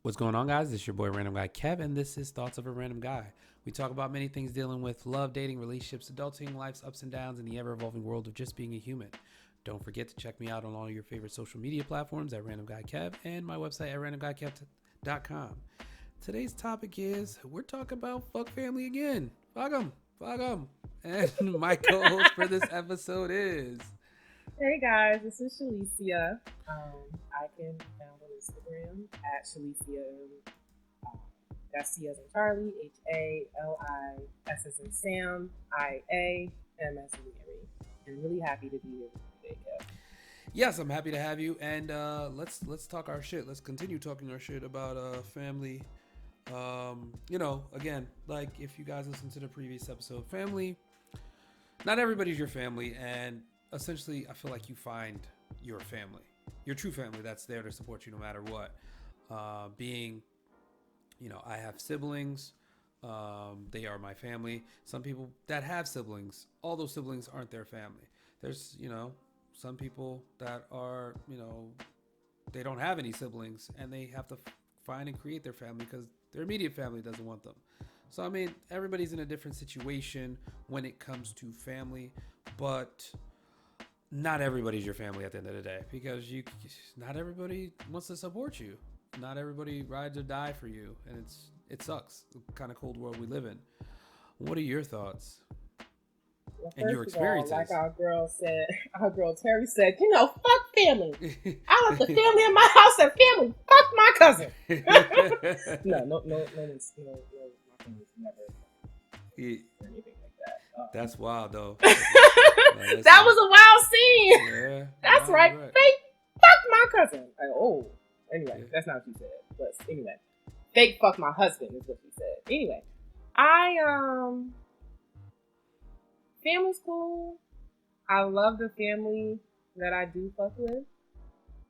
What's going on, guys? This is your boy Random Guy Kev, and this is Thoughts of a Random Guy. We talk about many things dealing with love, dating, relationships, adulting, life's ups and downs, and the ever-evolving world of just being a human. Don't forget to check me out on all your favorite social media platforms at Random Guy Kev and my website at randomguykev.com. Today's topic is we're talking about Fck Family again. Fuck 'em, fuck 'em. And my co-host for this episode is. Hey guys, this is Chalisia. I can be found on Instagram at Chalisia. That's C as in Charlie, Haliss as in Sam, IAM as in Mary. And really happy to be here with you today, Kev. Yes, I'm happy to have you, and let's talk our shit. Let's continue talking our shit about family. Again, like if you guys listen to the previous episode, family. Not everybody's your family, and essentially, I feel like you find your family, your true family that's there to support you no matter what. I have siblings. They are my family. Some people that have siblings, all those siblings aren't their family. There's, some people that are, they don't have any siblings and they have to find and create their family because their immediate family doesn't want them. So, I mean, everybody's in a different situation when it comes to family, but not everybody's your family at the end of the day because not everybody wants to support you. Not everybody rides or die for you, and it sucks. The kind of cold world we live in. What are your thoughts Well, and your first of all, experiences? like our girl Terry said, fuck family. I left the family in my house and family. Fuck my cousin. No, my family's never or anything like that. That's wild, though. That was a wild scene. Yeah, That's right. Fake fuck my cousin. Anyway, Yeah. that's not what she said. But anyway, fake fuck my husband is what she said. Anyway, family's cool. I love the family that I do fuck with.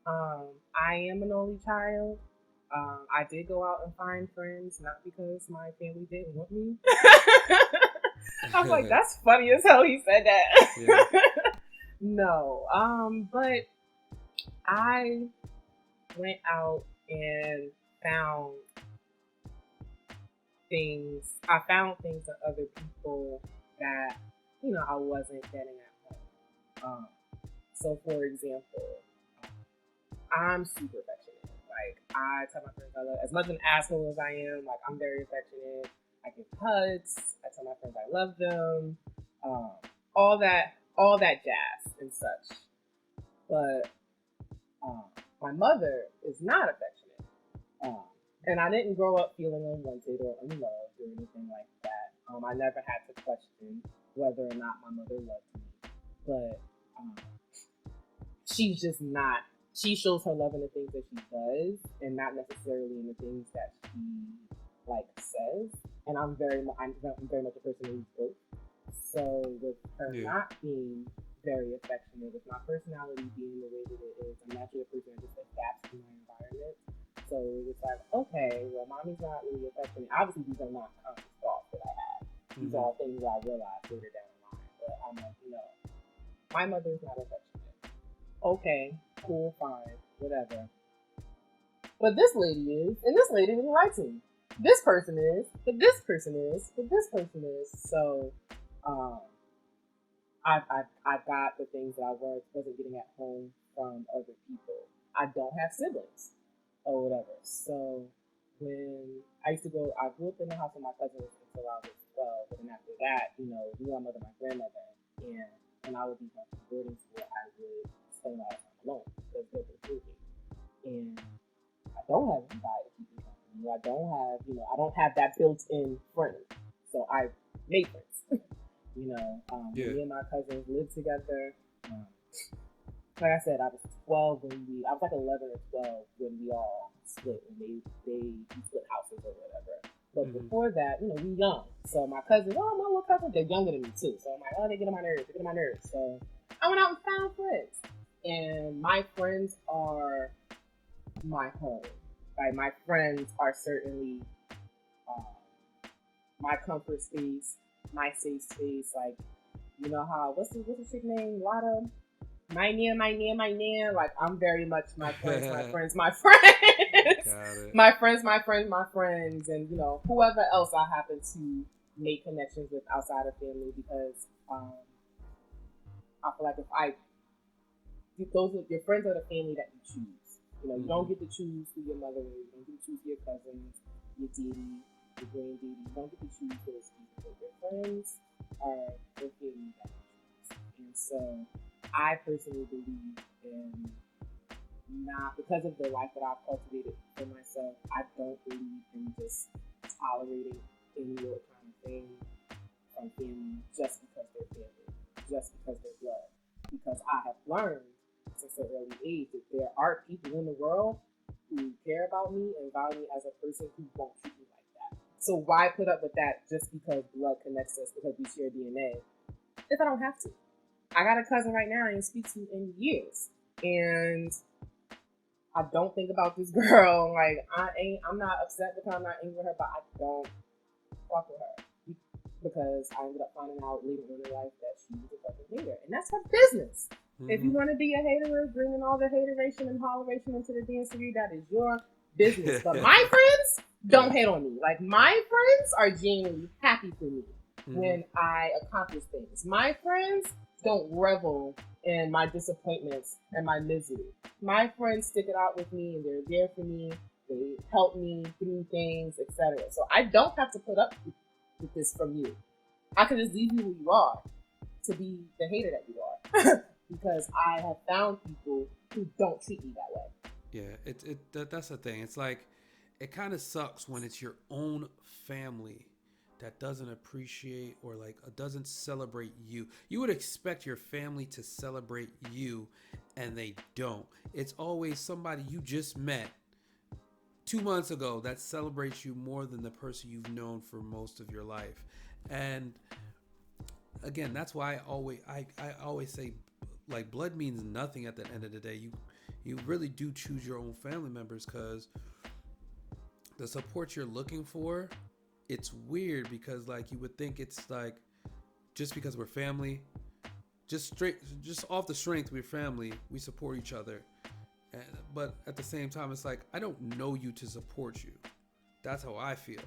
I am an only child. I did go out and find friends, not because my family didn't want me. I was like, that's funny as hell he said that. Yeah. No. But I went out and found things. I found things in other people that, I wasn't getting at home. So for example, I'm super affectionate. Like I tell my friends I love, as much an asshole as I am, like I'm very affectionate. I give hugs. I tell my friends I love them. All that jazz and such. But my mother is not affectionate. And I didn't grow up feeling unwanted or unloved or anything like that. I never had to question whether or not my mother loved me. But she's just not. She shows her love in the things that she does, and not necessarily in the things that she says. And I'm very much a person who's both. So with her not being very affectionate, with my personality being the way that it is, I'm naturally a person that just adapts to my environment. So it's like, okay, well, mommy's not really affectionate. Obviously, these are not conscious thoughts that I have. These are all things that I realize later down the line. But I'm like, my mother's not affectionate. Okay, cool, fine, whatever. But this lady is, and this lady really likes me. This person is, but this person is, but this person is. So, I got the things that I wasn't getting at home from other people. I don't have siblings or whatever. So when I grew up in the house with my cousins until I was 12. And then after that, we were my mother, my grandmother, and when I would be going to boarding school, I would spend a lot of time alone because they were cooking. And I don't have anybody to keep me company. I don't have that built-in friend. So I made friends. Me and my cousins lived together. Like I said, I was 12 I was like 11 or 12 when we all split, and they split houses or whatever. But before that, we young. So my cousins, my little cousins, they're younger than me too. So I'm like, they get on my nerves. So I went out and found friends. And my friends are my home. Like my friends are certainly my comfort space, my safe space. Like, how what's the chick name? Lada? Like, I'm very much my friends, my friends, my friends, Got it. my friends, my friends, my friends, and whoever else I happen to make connections with outside of family, because I feel like if I those are your friends are the family that you choose. You don't get to choose who your mother is. You don't get to choose your cousins, your deity, your granddaddy. You don't get to choose those people. But your friends are the family that you choose. And so I personally believe in not, because of the life that I've cultivated for myself, I don't believe in just tolerating any old kind of thing from family just because they're family, just because they're blood. Because I have learned since an early age that there are people in the world who care about me and value me as a person who won't treat me like that. So why put up with that just because blood connects us, because we share DNA, if I don't have to? I got a cousin right now I didn't speak to in years, and I don't think about this girl. Like, I'm not upset because I'm not angry with her, but I don't fuck with her because I ended up finding out later in her life that she was a fucking hater, and that's her business. Mm-hmm. If you want to be a hater, bringing all the hateration and holleration into the dancery, that is your business. But my friends don't hate on me. Like, my friends are genuinely happy for me when I accomplish things. My friends don't revel in my disappointments and my misery. My friends stick it out with me, and they're there for me. They help me through things, etc. So I don't have to put up with this from you. I can just leave you who you are to be the hater that you are. Because I have found people who don't treat me that way. Yeah, that's the thing. It's like, it kind of sucks when it's your own family that doesn't appreciate or like doesn't celebrate you. You would expect your family to celebrate you, and they don't. It's always somebody you just met 2 months ago that celebrates you more than the person you've known for most of your life. And again, that's why I always say, like, blood means nothing at the end of the day. You really do choose your own family members, because the support you're looking for, it's weird, because like you would think it's like, just because we're family, just off the strength we're family, we support each other. But at the same time, it's like, I don't know you to support you. That's how I feel.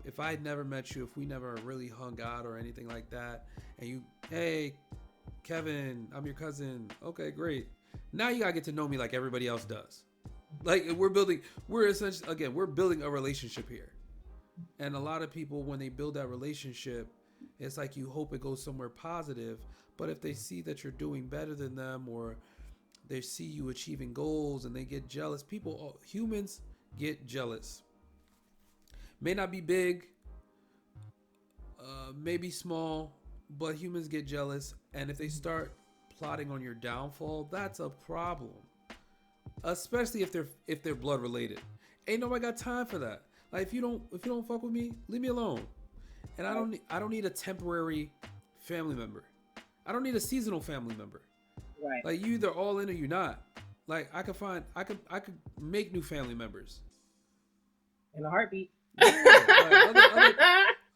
If I had never met you, if we never really hung out or anything like that, and you, hey, Kevin, I'm your cousin. Okay, great. Now you gotta get to know me like everybody else does. Like, we're building a relationship here. And a lot of people, when they build that relationship, it's like you hope it goes somewhere positive. But if they see that you're doing better than them, or they see you achieving goals and they get jealous, humans get jealous. May not be big, maybe small, but humans get jealous. And if they start plotting on your downfall, that's a problem. Especially if they're blood related. Ain't nobody got time for that. Like, if you don't fuck with me, leave me alone. And I don't need a temporary family member. I don't need a seasonal family member. Right. Like, you either all in or you're not. Like, I could make new family members in a heartbeat. Yeah, like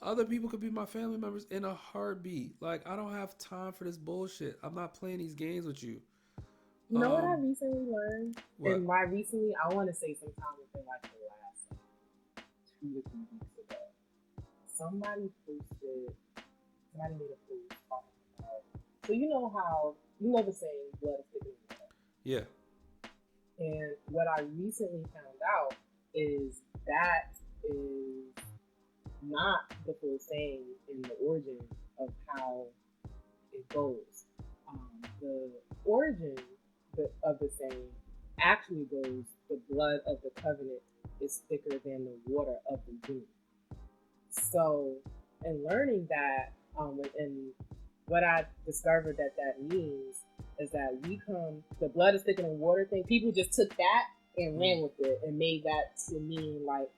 other people could be my family members in a heartbeat. Like, I don't have time for this bullshit. I'm not playing these games with you. You know what I recently learned? What? And why recently? I want to say sometime within like the last 2 to 3 weeks ago. Somebody made a post talking about. So you know the saying, blood is thicker than water. Yeah. And what I recently found out is that is not the full saying in the origin of how it goes. The origin of the saying actually goes, the blood of the covenant is thicker than the water of the womb. So, in learning that, and what I discovered that means is that the blood is thicker than water thing, people just took that and ran with it and made that to mean like,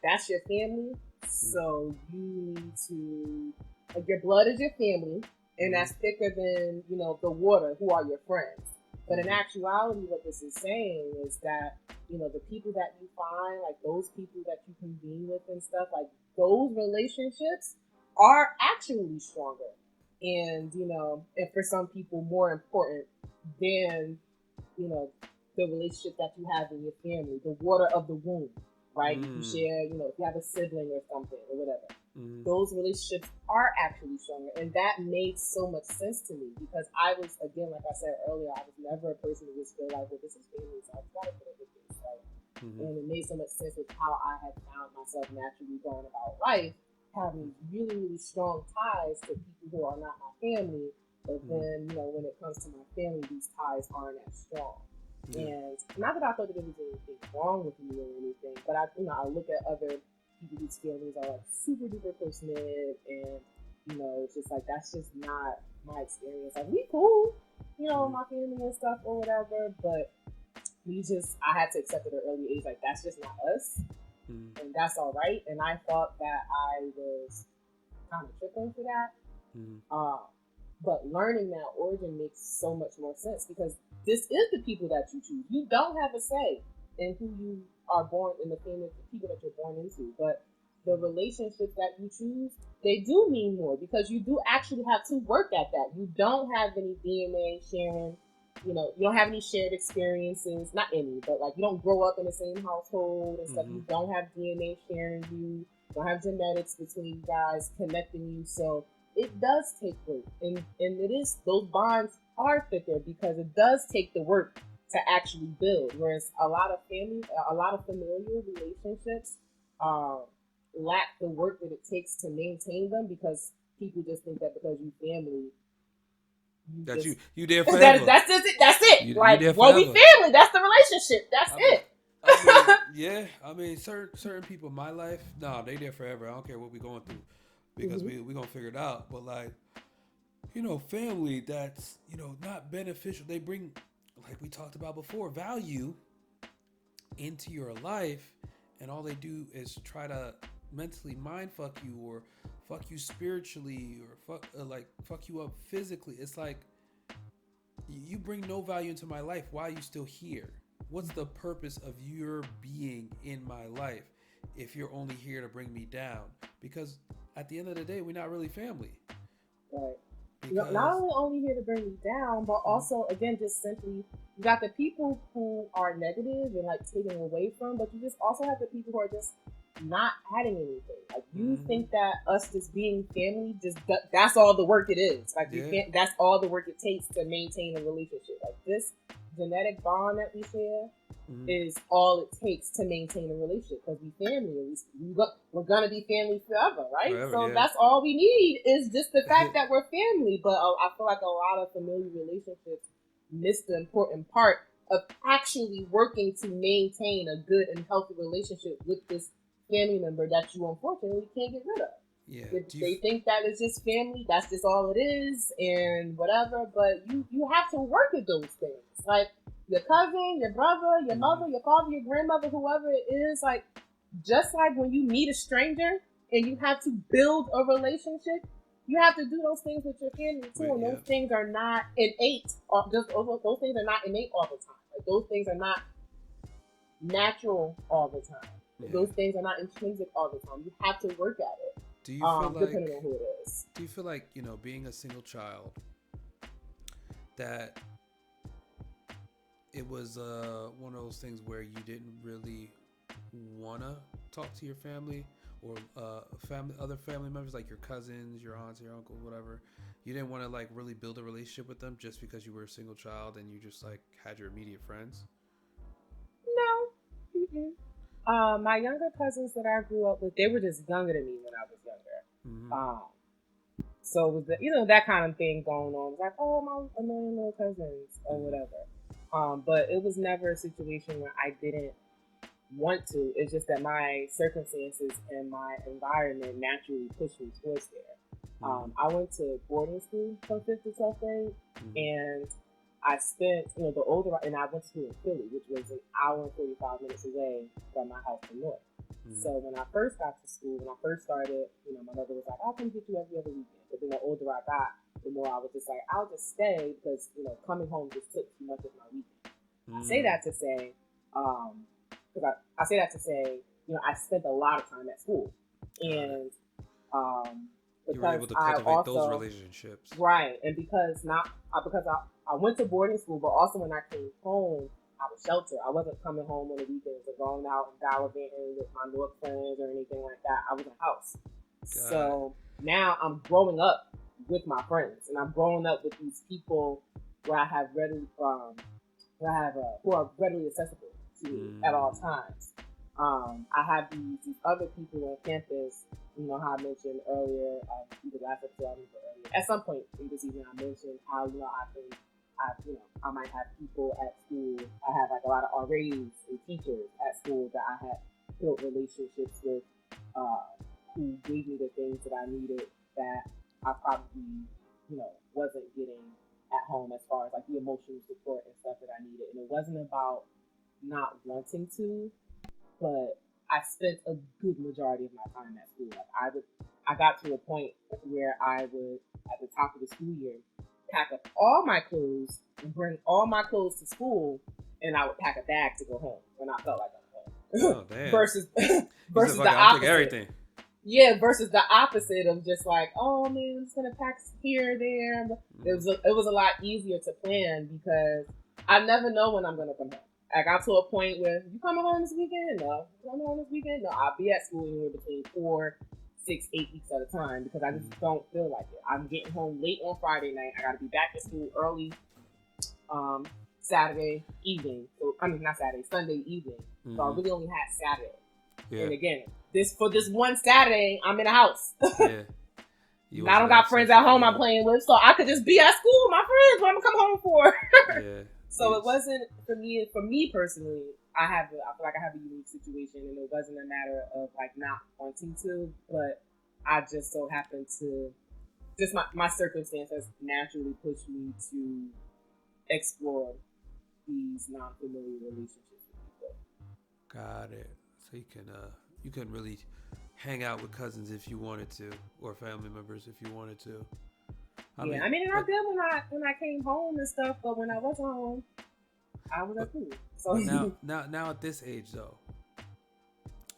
that's your family. So you need to, like, your blood is your family, and that's thicker than, the water, who are your friends. But in actuality, what this is saying is that, the people that you find, like those people that you convene with and stuff, like those relationships are actually stronger and and for some people more important than the relationship that you have in your family, the water of the womb, right? If you share, if you have a sibling or something or whatever, those relationships are actually stronger. And that made so much sense to me because I was, again, like I said earlier, I was never a person who just feel like, well, this is family, so I've got to put up with this, right? And it made so much sense with how I had found myself naturally going about life, having really, really strong ties to people who are not my family. But then, when it comes to my family, these ties aren't as strong. And not that I thought that there was anything wrong with me or anything, but I look at other people whose families are like super duper close knit, and it's just like that's just not my experience. Like we cool, my family and stuff or whatever, but I had to accept at an early age, like that's just not us, and that's all right. And I thought that I was kind of tripping for that. But learning that origin makes so much more sense because this is the people that you choose. You don't have a say in who you are born in the family, the people that you're born into. But the relationships that you choose, they do mean more because you do actually have to work at that. You don't have any DNA sharing. You don't have any shared experiences. Not any, but like you don't grow up in the same household and stuff. You don't have DNA sharing you. You don't have genetics between you guys connecting you. So it does take work, and it is, those bonds are thicker because it does take the work to actually build. Whereas a lot of familial relationships lack the work that it takes to maintain them because people just think that because you family, you there forever. That's just it. That's it. You Like, there well, we forever. family. That's the relationship. That's it. Yeah. I mean, certain people in my life, no, they there forever. I don't care what we going through because we gonna figure it out. But like, family that's not beneficial. They bring, like we talked about before, value into your life, and all they do is try to mentally mind fuck you or fuck you spiritually or fuck you up physically. It's like you bring no value into my life. Why are you still here? What's the purpose of your being in my life if you're only here to bring me down? Because at the end of the day, we're not really family. Right. Not only here to bring me down, but also, again, just simply, you got the people who are negative and like taking away from, but you just also have the people who are just not adding anything. Like you think that us just being family, that's all the work it is. Like that's all the work it takes to maintain a relationship. Like this genetic bond that we share is all it takes to maintain a relationship because we family. We're gonna be family forever, right? Forever, so yeah. that's all we need is just the fact that we're family. But I feel like a lot of familiar relationships miss the important part of actually working to maintain a good and healthy relationship with this family member that you unfortunately can't get rid of. Yeah. They think that it's just family, that's just all it is, and whatever. But you have to work at those things, like your cousin, your brother, your mother, your father, your grandmother, whoever it is. Like just like when you meet a stranger and you have to build a relationship, you have to do those things with your family too. And those things are not innate. Or just those things are not innate all the time. Like those things are not natural all the time. Yeah. Those things are not intrinsic all the time. You have to work at it. Do you feel like, depending on who it is? Do you feel like, being a single child, that it was one of those things where you didn't really want to talk to your family or other family members, like your cousins, your aunts, your uncles, whatever? You didn't want to like really build a relationship with them just because you were a single child and you just like had your immediate friends? No. Mm-mm. My younger cousins that I grew up with, they were just younger than me when I was younger. So it was that kind of thing going on. It was like, oh, my annoying little cousins or whatever. But it was never a situation where I didn't want to. It's just that my circumstances and my environment naturally pushed me towards there. I went to boarding school from 5th to 12th grade, and I spent, and I went to school in Philly, which was an hour and 45 minutes away from my house in North. So when I first got to school, when I first started, my mother was like, I'll come get you every other weekend. But then the older I got, the more I was just like, I'll just stay because, coming home just took too much of my weekend. I say that to say, I spent a lot of time at school. And You were because able to I cultivate those also relationships. right, and because I went to boarding school, but also when I came home, I was sheltered. I wasn't coming home on the weekends or going out and gallivanting with my North friends or anything like that. I was in the house. God. So now I'm growing up with my friends, and I'm growing up with these people where I have readily, who are readily accessible to me at all times. I have these other people on campus. You know how I mentioned earlier, either last episode or earlier. At some point in this evening, I mentioned how I might have people at school. I have like a lot of RAs and teachers at school that I had built relationships with, who gave me the things that I needed that I probably wasn't getting at home as far as like the emotional support and stuff that I needed. And it wasn't about not wanting to, but I spent a good majority of my time at school. Like I got to a point where I would, at the top of the school year, pack up all my clothes and bring all my clothes to school, and I would pack a bag to go home when I felt like I'm home. Oh damn. versus You said, versus "Fuck the it, I'll take opposite. everything." Yeah, versus the opposite of just like, oh man, I'm just gonna pack here, there. It was a lot easier to plan because I never know when I'm gonna come home. I got to a point where you coming home this weekend? No. You coming home this weekend? No. I'll be at school anywhere between 4, 6, 8 weeks at a time because I just don't feel like it. I'm getting home late on Friday night. I gotta be back at school early Saturday evening. So I mean not Saturday, Sunday evening. So I really only had Saturday. Yeah. And again, this one Saturday, I'm in the house. Yeah. I don't got friends at home I'm playing with, so I could just be at school with my friends. What I'm gonna come home for? Yeah. So it wasn't for me. For me personally, I feel like I have a unique situation, and it wasn't a matter of like not wanting to, but I just so happened to, just my circumstances naturally pushed me to explore these non-familiar relationships with people. Got it. So you can really hang out with cousins if you wanted to, or family members if you wanted to. I did when I came home and stuff, but when I wasn't home, I was at school. So now at this age though,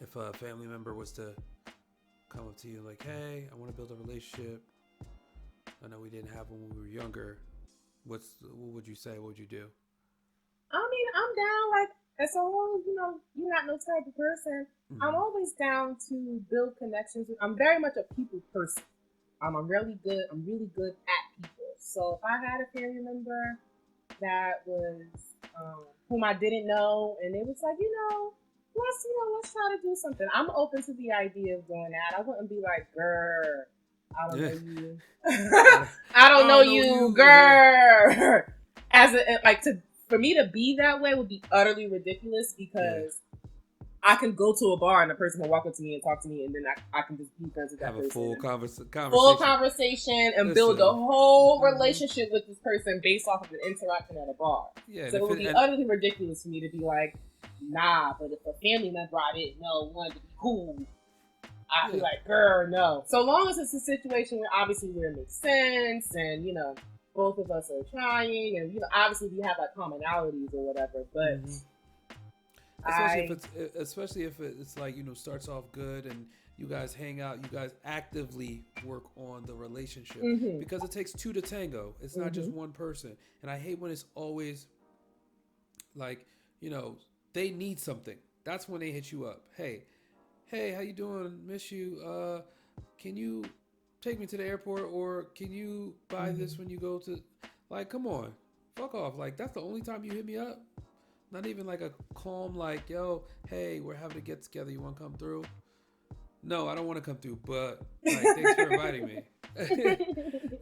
if a family member was to come up to you like, "Hey, I want to build a relationship. I know we didn't have one when we were younger. What would you say? What would you do?" I mean, I'm down. Like, as long as you're not no type of person, I'm always down to build connections. I'm very much a people person. I'm really good at people. So if I had a family member that was whom I didn't know, and it was like, let's try to do something. I'm open to the idea of doing that. I wouldn't be like, "Grr, I don't know you." I don't know you, grr. For me to be that way would be utterly ridiculous because I can go to a bar and a person will walk up to me and talk to me, and then I can just be friends with that person. Have a full conversation and build a whole relationship with this person based off of an interaction at a bar. Yeah, so it would be utterly ridiculous for me to be like, nah, but if a family member I didn't know wanted to be cool, I'd be like, girl, no. So long as it's a situation where obviously where it makes sense and, both of us are trying and, obviously we have like commonalities or whatever, but... Especially if it's like, starts off good and you guys hang out, you guys actively work on the relationship because it takes two to tango. It's not just one person. And I hate when it's always like, they need something. That's when they hit you up. Hey, how you doing? Miss you. Can you take me to the airport, or can you buy this when you go to, like, come on, fuck off. Like, that's the only time you hit me up. Not even like a calm, like, yo, hey, we're having a get together. You want to come through? No, I don't want to come through, but like, thanks for inviting me.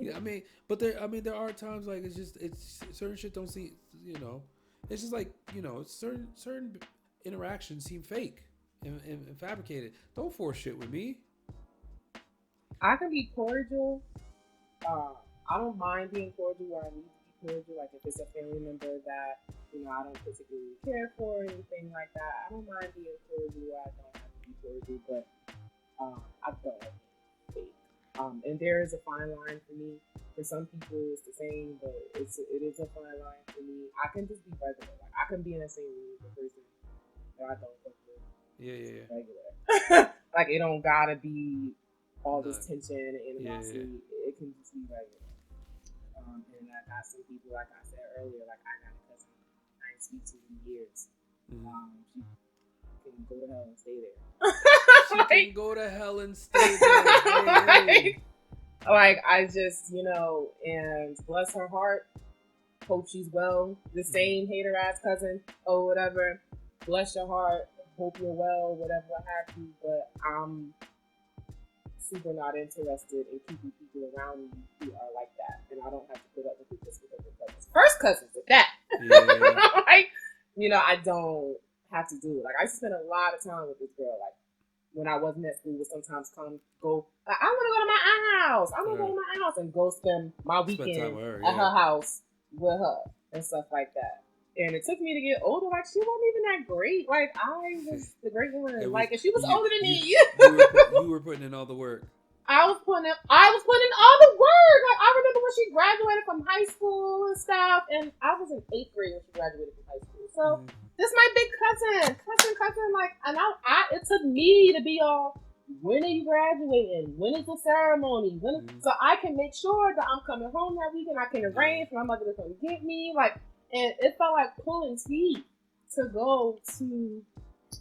Yeah, there are times like it's certain shit don't seem, it's just like, certain interactions seem fake and fabricated. Don't force shit with me. I can be cordial. I don't mind being cordial where I need to be cordial. Like if it's a family member that I don't particularly care for or anything like that, I don't mind being cordial where I don't have to be cordial. But I don't like being fake. And there is a fine line for me. For some people, it's the same, but it is a fine line for me. I can just be regular. Like I can be in the same room with a person that I don't fuck with. Yeah. Regular. Like it don't gotta be all No. this tension and animosity. Yeah. It can just be like, and I got some people, like I said earlier, like I got a cousin I ain't speak to in years. She can go to hell and stay there. She can go to hell and stay there. Hey. Like I just, and bless her heart. Hope she's well. The same hater ass cousin or whatever. Bless your heart. Hope you're well. Whatever have you. But I'm super not interested in keeping people around me who are like that, and I don't have to put up with it just because they're cousins. First cousins at that. Yeah. Like, I don't have to do it. Like I used to spend a lot of time with this girl. Like when I wasn't at school, would sometimes go. Like, I want to go to my aunt's house. I want to go to my aunt's house and go spend my weekend at her house with her and stuff like that. And it took me to get older. Like she wasn't even that great. Like I was the great one. Like if she was older than me, you were putting in all the work. I was putting in all the work. Like I remember when she graduated from high school and stuff, and I was in 8th grade when she graduated from high school. So this is my big cousin. Like, and it took me to be all, when are you graduating? When is the ceremony? So I can make sure that I'm coming home that weekend. I can arrange for my mother to come get me. Like, and it felt like pulling teeth to go to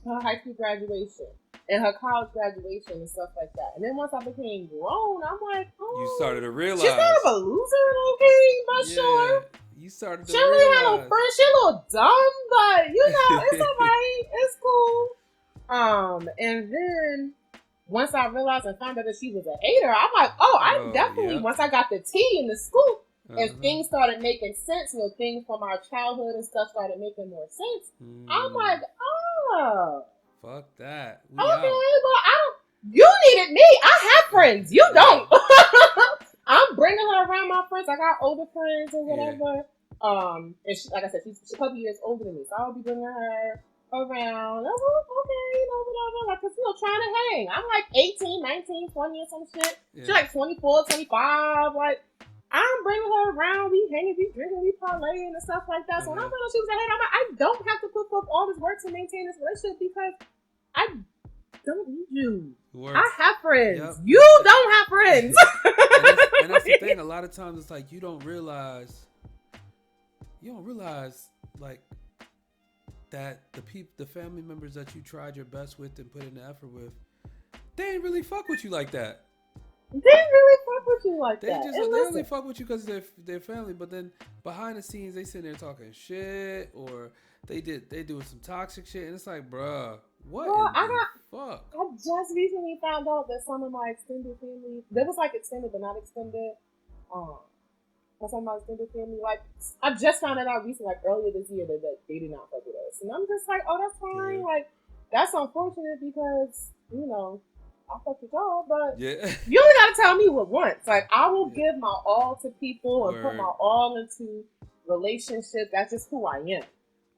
her high school graduation and her college graduation and stuff like that. And then once I became grown, I'm like, oh, you started to realize she's kind of a loser, okay, but sure. You started to she realize. She really had no friends. She a little dumb, but it's alright. It's cool. And then once I realized and found out that she was a hater, I'm like, I definitely, once I got the tea in the scoop, and things started making sense, things from our childhood and stuff started making more sense, I'm like, fuck that. Okay, but you needed me. I have friends. You don't. I'm bringing her around my friends. I got older friends or whatever. And she, like I said, she's a couple years older than me, so I'll be bringing her around. Okay, whatever. Like, cause trying to hang. I'm like 18, 19, 20 or some shit. Yeah. She's like 24, 25. Like, I'm bringing her around. We hanging, we drinking, we parlaying and stuff like that. So when I found out she was a hater, I'm like, I don't have to put up all this work to maintain this relationship because I don't need you. Words. I have friends. Yep. You don't have friends. and that's the thing. A lot of times it's like you don't realize like that the family members that you tried your best with and put in the effort with, they ain't really fuck with you like that. They didn't really fuck with you like that. They only fuck with you because they're family, but then behind the scenes they sitting there talking shit, or they doing some toxic shit, and it's like, bruh, what fuck? I just recently found out that some of my extended family, there was like extended but not extended, some of my extended family, like I just found it out recently, like earlier this year, that they did not fuck with us, and I'm just like, oh, that's fine, like that's unfortunate because I fuck with y'all, but you only gotta tell me what once. Like I will give my all to people and put my all into relationships. That's just who I am,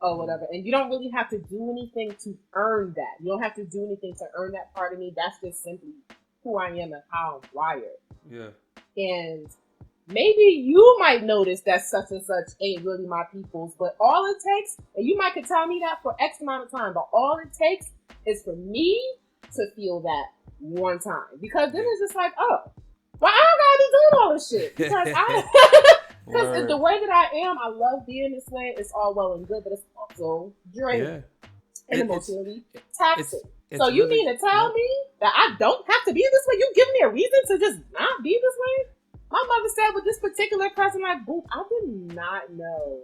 or whatever. And you don't really have to do anything to earn that. You don't have to do anything to earn that part of me. That's just simply who I am and how I'm wired. Yeah. And maybe you might notice that such and such ain't really my people's, but all it takes, and you might could tell me that for X amount of time, but all it takes is for me to feel that one time, because then it's just like, oh, well, I don't gotta be doing all this shit because the way that I am, I love being this way. It's all well and good, but it's also draining and emotionally taxing. So you mean to tell me that I don't have to be this way? You give me a reason to just not be this way? My mother said with this particular person, like, Boop, I did not know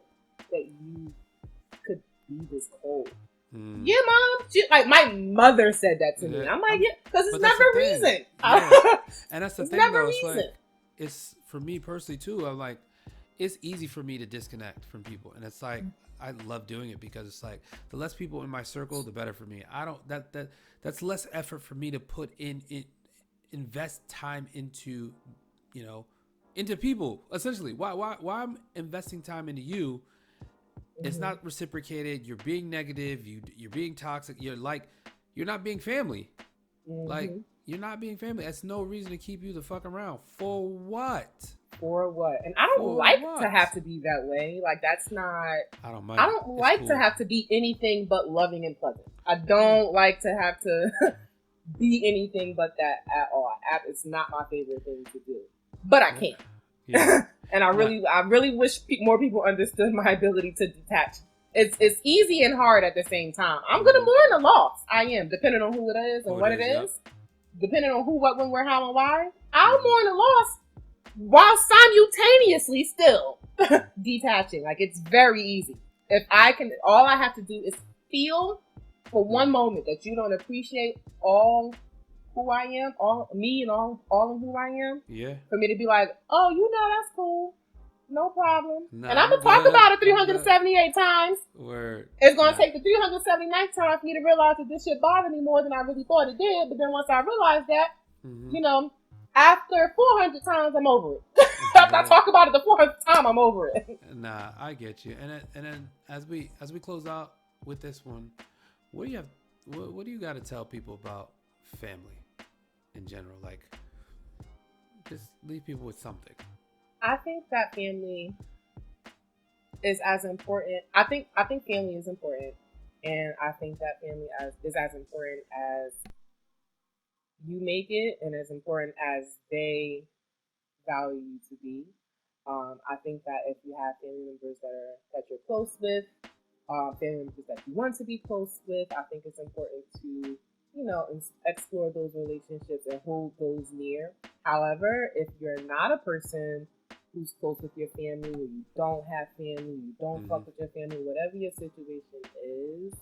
that you could be this cold. Yeah, Mom. Like my mother said that to me. I'm like, yeah, because it's never a reason. And that's the thing, though. It's like, it's for me personally too. I'm like, it's easy for me to disconnect from people, and it's like I love doing it because it's like the less people in my circle, the better for me. I don't that's less effort for me to put invest time into, into people. Essentially, why I'm investing time into you. It's not reciprocated. You're being negative. You're being toxic. You're not being family. Like, you're not being family. That's no reason to keep you the fuck around. For what? And I don't to have to be that way. Like, that's not. I don't mind. I don't to have to be anything but loving and pleasant. I don't like to have to be anything but that at all. It's not my favorite thing to do, but I can. Yeah. And I really wish more people understood my ability to detach. It's easy and hard at the same time. I'm gonna mourn a loss. I am, depending on who it is and what it is. Yep. Depending on who, what, when, where, how, and why. I'll mourn a loss while simultaneously still detaching. Like, it's very easy. If I can, all I have to do is feel for one moment that you don't appreciate all who I am, all me and all of who I am. Yeah. For me to be like, oh, that's cool. No problem. Nah, and I'm going to talk about it 378 times. Word. It's going to take the 379th time for me to realize that this shit bothered me more than I really thought it did. But then once I realized that, after 400 times, I'm over it. After I talk about it the 400th time, I'm over it. Nah, I get you. And then as we close out with this one, what do you have? What do you got to tell people about family in general? Like, just leave people with something. I think that family is as important. I think family is important, and I think that family is as important as you make it, and as important as they value you to be. I think that if you have family members that you're close with, family members that you want to be close with, I think it's important to explore those relationships and hold those near. However, if you're not a person who's close with your family, or you don't have family, you don't fuck with your family, whatever your situation is,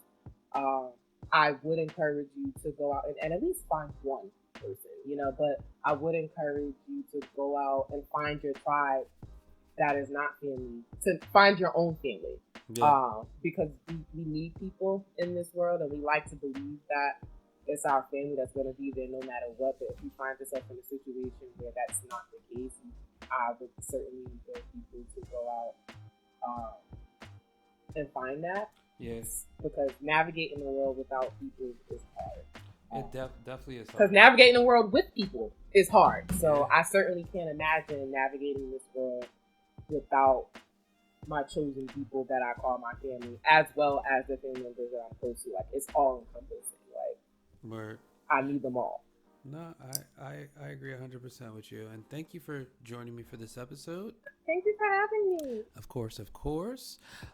I would encourage you to go out and at least find one person, but I would encourage you to go out and find your tribe that is not family, to find your own family. Yeah. Because we need people in this world, and we like to believe that it's our family that's going to be there no matter what. But if you find yourself in a situation where that's not the case, I would certainly encourage people to go out and find that. Yes. Because navigating the world without people is hard. It definitely is hard. Because navigating the world with people is hard. So I certainly can't imagine navigating this world without my chosen people that I call my family, as well as the family members that I'm close to. Like, it's all encompassing. Like, Word. I need them all. No, I agree 100% with you. And thank you for joining me for this episode. Thank you for having me. Of course.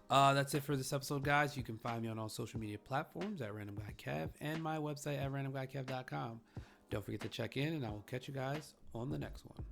That's it for this episode, guys. You can find me on all social media platforms at Random Guy Kev and my website at randomguykev.com. Don't forget to check in, and I will catch you guys on the next one.